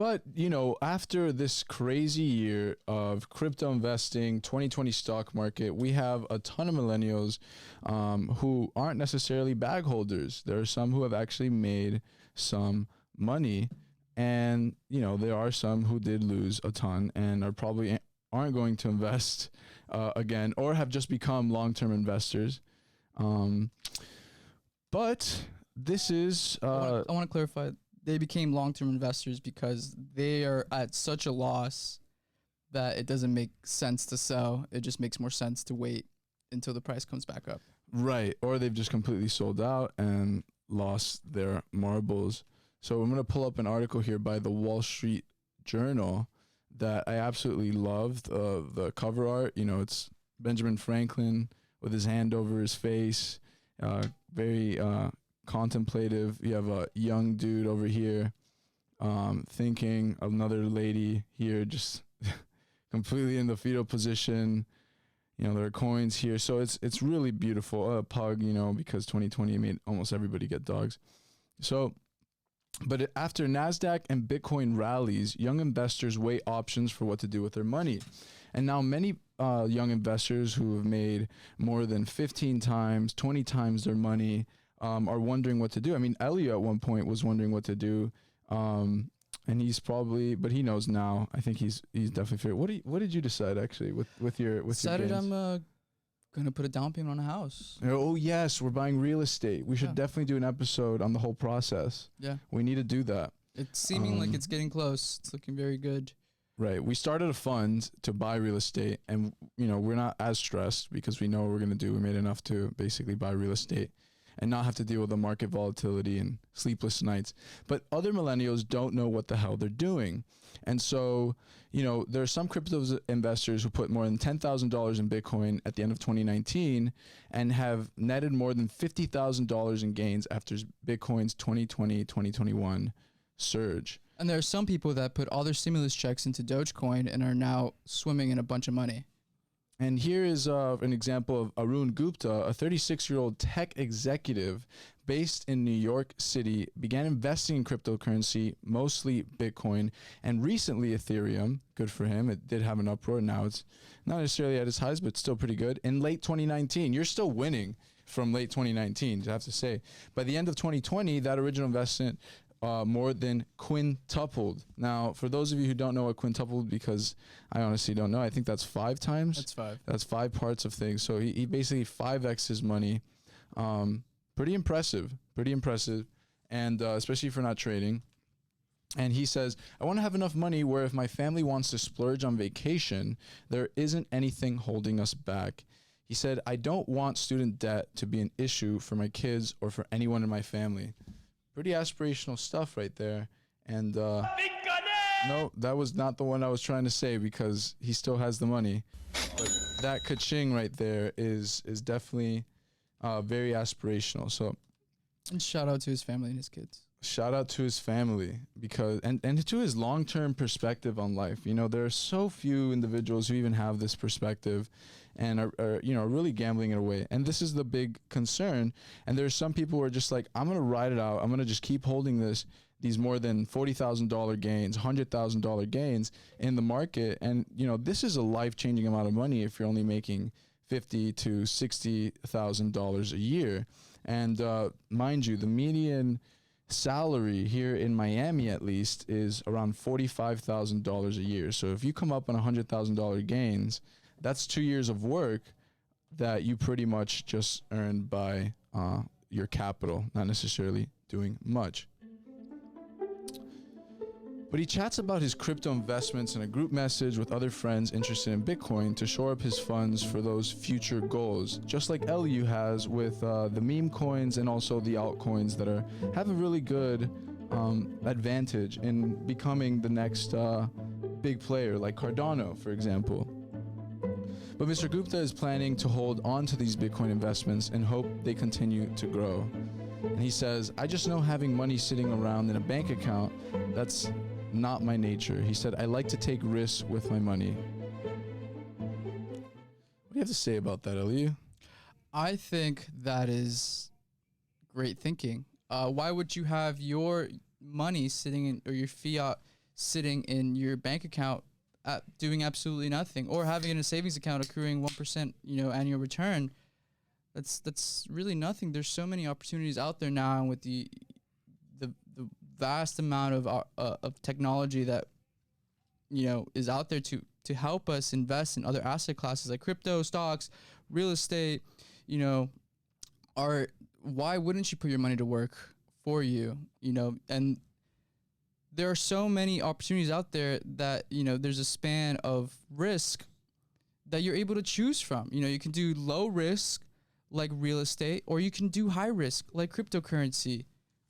But, after this crazy year of crypto investing, 2020 stock market, we have a ton of millennials who aren't necessarily bag holders. There are some who have actually made some money. And, there are some who did lose a ton and aren't going to invest again, or have just become long-term investors. But this is... I want to clarify. They became long-term investors because they are at such a loss that it doesn't make sense to sell. It just makes more sense to wait until the price comes back up. Right. Or they've just completely sold out and lost their marbles. So I'm going to pull up an article here by the Wall Street Journal that I absolutely loved. The cover art, it's Benjamin Franklin with his hand over his face, very contemplative. You have a young dude over here thinking, another lady here just completely in the fetal position. There are coins here. So it's really beautiful. A pug, because 2020 made almost everybody get dogs. So, but after NASDAQ and Bitcoin rallies, young investors weigh options for what to do with their money. And now many young investors who have made more than 15 times, 20 times their money are wondering what to do. I mean, Elihu at one point was wondering what to do. And but he knows now. I think he's definitely figured. What did you decide actually with your Decided I'm going to put a down payment on a house. Oh yes, we're buying real estate. We should definitely do an episode on the whole process. Yeah. We need to do that. It's seeming like it's getting close. It's looking very good. Right. We started a fund to buy real estate, and we're not as stressed because we know what we're going to do. We made enough to basically buy real estate and not have to deal with the market volatility and sleepless nights. But other millennials don't know what the hell they're doing. And so, there are some crypto investors who put more than $10,000 in Bitcoin at the end of 2019 and have netted more than $50,000 in gains after Bitcoin's 2020, 2021 surge. And there are some people that put all their stimulus checks into Dogecoin and are now swimming in a bunch of money. And here is an example of Arun Gupta, a 36-year-old tech executive based in New York City, began investing in cryptocurrency, mostly Bitcoin, and recently Ethereum. Good for him. It did have an uproar. Now it's not necessarily at its highs, but still pretty good. In late 2019, you're still winning from late 2019, I have to say. By the end of 2020, that original investment more than quintupled. Now, for those of you who don't know what quintupled, because I honestly don't know, I think that's 5 times. That's 5. That's 5 parts of things. So he basically 5x his money. Pretty impressive. And especially for not trading. And he says, I want to have enough money where if my family wants to splurge on vacation, there isn't anything holding us back. He said, I don't want student debt to be an issue for my kids or for anyone in my family. Pretty aspirational stuff right there. And no, that was not the one I was trying to say because he still has the money. But that ka-ching right there is definitely very aspirational. So, and shout out to his family and his kids. Shout out to his family because and to his long-term perspective on life. There are so few individuals who even have this perspective and are really gambling it away. And this is the big concern. And there's some people who are just like, I'm going to ride it out. I'm going to just keep holding these more than $40,000 gains, $100,000 gains in the market. And, this is a life-changing amount of money if you're only making $50,000 to $60,000 a year. And mind you, the median salary here in Miami at least is around $45,000 a year. So if you come up on $100,000 gains, that's 2 years of work that you pretty much just earned by your capital, not necessarily doing much. But he chats about his crypto investments in a group message with other friends interested in Bitcoin to shore up his funds for those future goals, just like Elihu has with the meme coins and also the altcoins that have a really good advantage in becoming the next big player, like Cardano, for example. But Mr. Gupta is planning to hold on to these Bitcoin investments and hope they continue to grow. And he says, I just know having money sitting around in a bank account, that's not my nature. He said, I like to take risks with my money. What do you have to say about that, Elihu? I think that is great thinking. Why would you have your money sitting in, or your fiat sitting in your bank account doing absolutely nothing, or having it in a savings account accruing 1%, annual return. That's really nothing. There's so many opportunities out there now, and with the vast amount of technology that is out there to help us invest in other asset classes like crypto, stocks, real estate. Why wouldn't you put your money to work for you? And there are so many opportunities out there that there's a span of risk that you're able to choose from. You can do low risk like real estate, or you can do high risk like cryptocurrency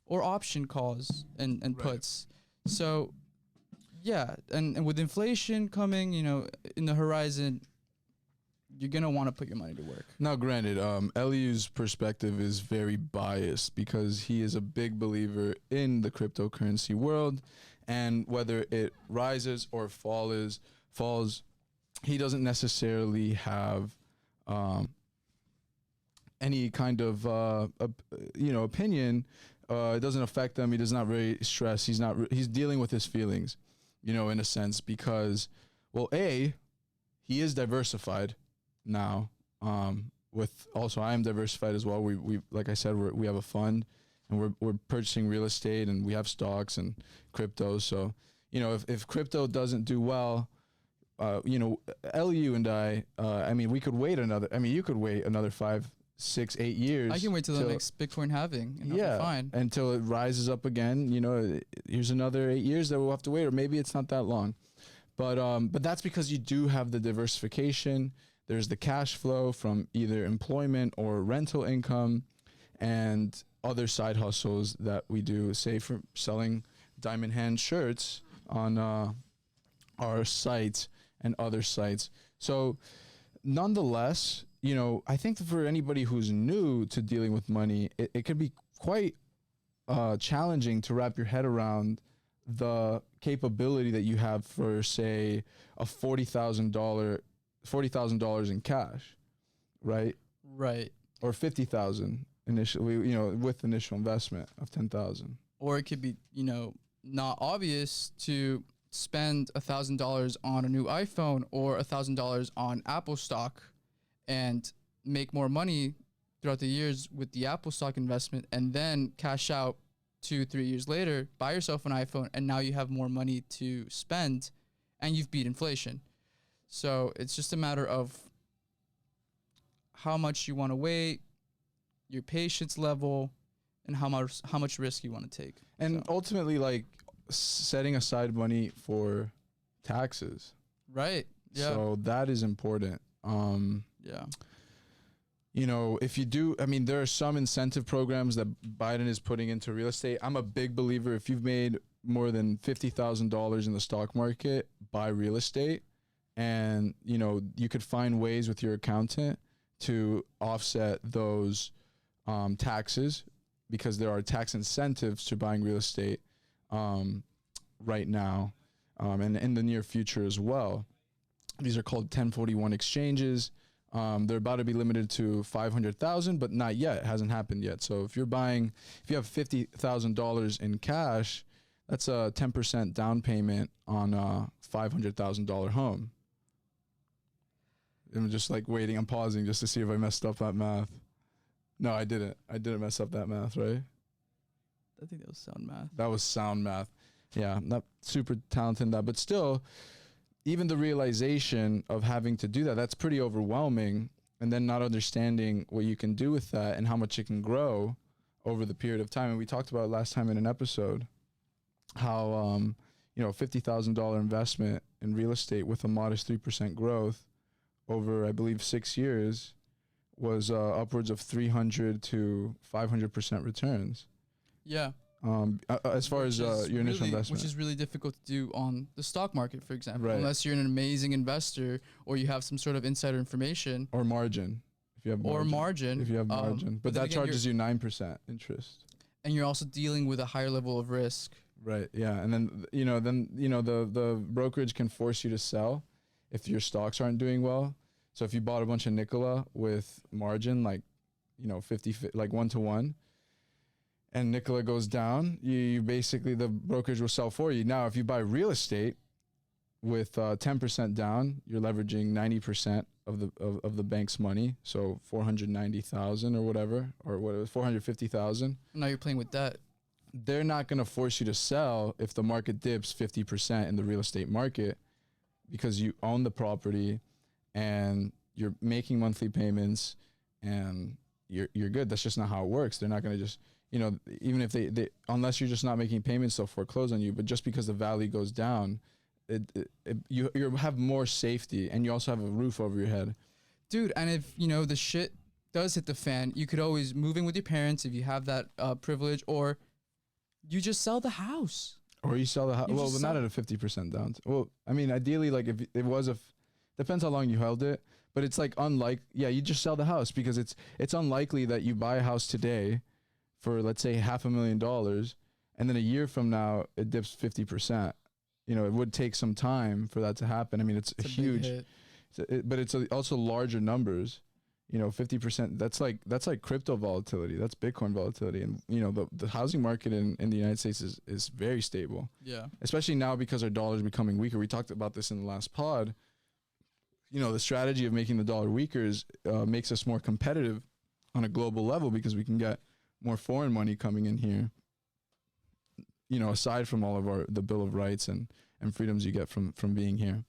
or option calls and Right. puts. So yeah, and with inflation coming, in the horizon, you're going to want to put your money to work. Now, granted, Elihu's perspective is very biased because he is a big believer in the cryptocurrency world, and whether it rises or falls, he doesn't necessarily have any kind of opinion. It doesn't affect them. He does not really stress. He's dealing with his feelings, in a sense, because, well, he is diversified now. With also, I am diversified as well. We like I said, we have a fund, and we're purchasing real estate, and we have stocks and crypto. So, if crypto doesn't do well, Elihu and I mean, we could wait you could wait another 5, 6, 8 years. I can wait till the next Bitcoin halving, and I'll be fine. Until it rises up again. Here's another 8 years that we'll have to wait, or maybe it's not that long. But that's because you do have the diversification. There's the cash flow from either employment or rental income, and other side hustles that we do, say for selling diamond hand shirts on our site and other sites. So nonetheless, I think for anybody who's new to dealing with money, it can be quite challenging to wrap your head around the capability that you have for, say, a $40,000 in cash, right? Right. Or 50,000 initially, with initial investment of 10,000. Or it could be, not obvious to spend $1,000 on a new iPhone or $1,000 on Apple stock and make more money throughout the years with the Apple stock investment, and then cash out 2-3 years later, buy yourself an iPhone, and now you have more money to spend, and you've beat inflation. So it's just a matter of how much you want to wait, your patience level, and how much risk you want to take. And ultimately, like, setting aside money for taxes. Right. Yeah. So that is important. Yeah. If you do, there are some incentive programs that Biden is putting into real estate. I'm a big believer, if you've made more than $50,000 in the stock market, buy real estate. And, you could find ways with your accountant to offset those taxes, because there are tax incentives to buying real estate right now and in the near future as well. These are called 1041 exchanges. They're about to be limited to 500,000, but not yet. It hasn't happened yet. So if you have $50,000 in cash, that's a 10% down payment on a $500,000 home. I'm just like waiting. I'm pausing just to see if I messed up that math. No, I didn't. I didn't mess up that math, right? I think that was sound math. That was sound math. Yeah, not super talented in that, but still, even the realization of having to do that, that's pretty overwhelming. And then not understanding what you can do with that and how much it can grow over the period of time. And we talked about it last time in an episode, how, $50,000 investment in real estate with a modest 3% growth over, I believe, 6 years was upwards of 300 to 500% returns. Yeah. As far as your initial investment. Which is really difficult to do on the stock market, for example, right. Unless you're an amazing investor or you have some sort of insider information. Or margin, if you have margin. Or margin. If you have margin. But that charges you 9% interest. And you're also dealing with a higher level of risk. Right, yeah. And then, the brokerage can force you to sell if your stocks aren't doing well. So if you bought a bunch of Nikola with margin, like, 50, like 1-to-1, and Nikola goes down, you basically, the brokerage will sell for you. Now, if you buy real estate with 10% down, you're leveraging 90% of the bank's money, so 490,000 or whatever, or what it was, 450,000. Now you're playing with debt. They're not going to force you to sell if the market dips 50% in the real estate market, because you own the property and you're making monthly payments and you're good. That's just not how it works. They're not going to just, you know, even if they unless you're just not making payments, they'll foreclose on you. But just because the value goes down, you have more safety, and you also have a roof over your head. Dude, and if, you know, the shit does hit the fan, you could always move in with your parents if you have that privilege, or you just sell the house. Or you sell the house. Well, but not at a 50% down. Well, I mean, ideally, like if it was depends how long you held it, but it's like you just sell the house, because it's unlikely that you buy a house today for, let's say, $500,000, and then a year from now it dips 50%. You know, it would take some time for that to happen. I mean, it's a huge, but it's also larger numbers. You know, 50%. That's like crypto volatility. That's Bitcoin volatility, and you know, the housing market in the United States is very stable. Yeah. Especially now because our dollar is becoming weaker. We talked about this in the last pod. You know, the strategy of making the dollar weaker makes us more competitive on a global level, because we can get more foreign money coming in here. You know, aside from all of the Bill of Rights and freedoms you get from being here.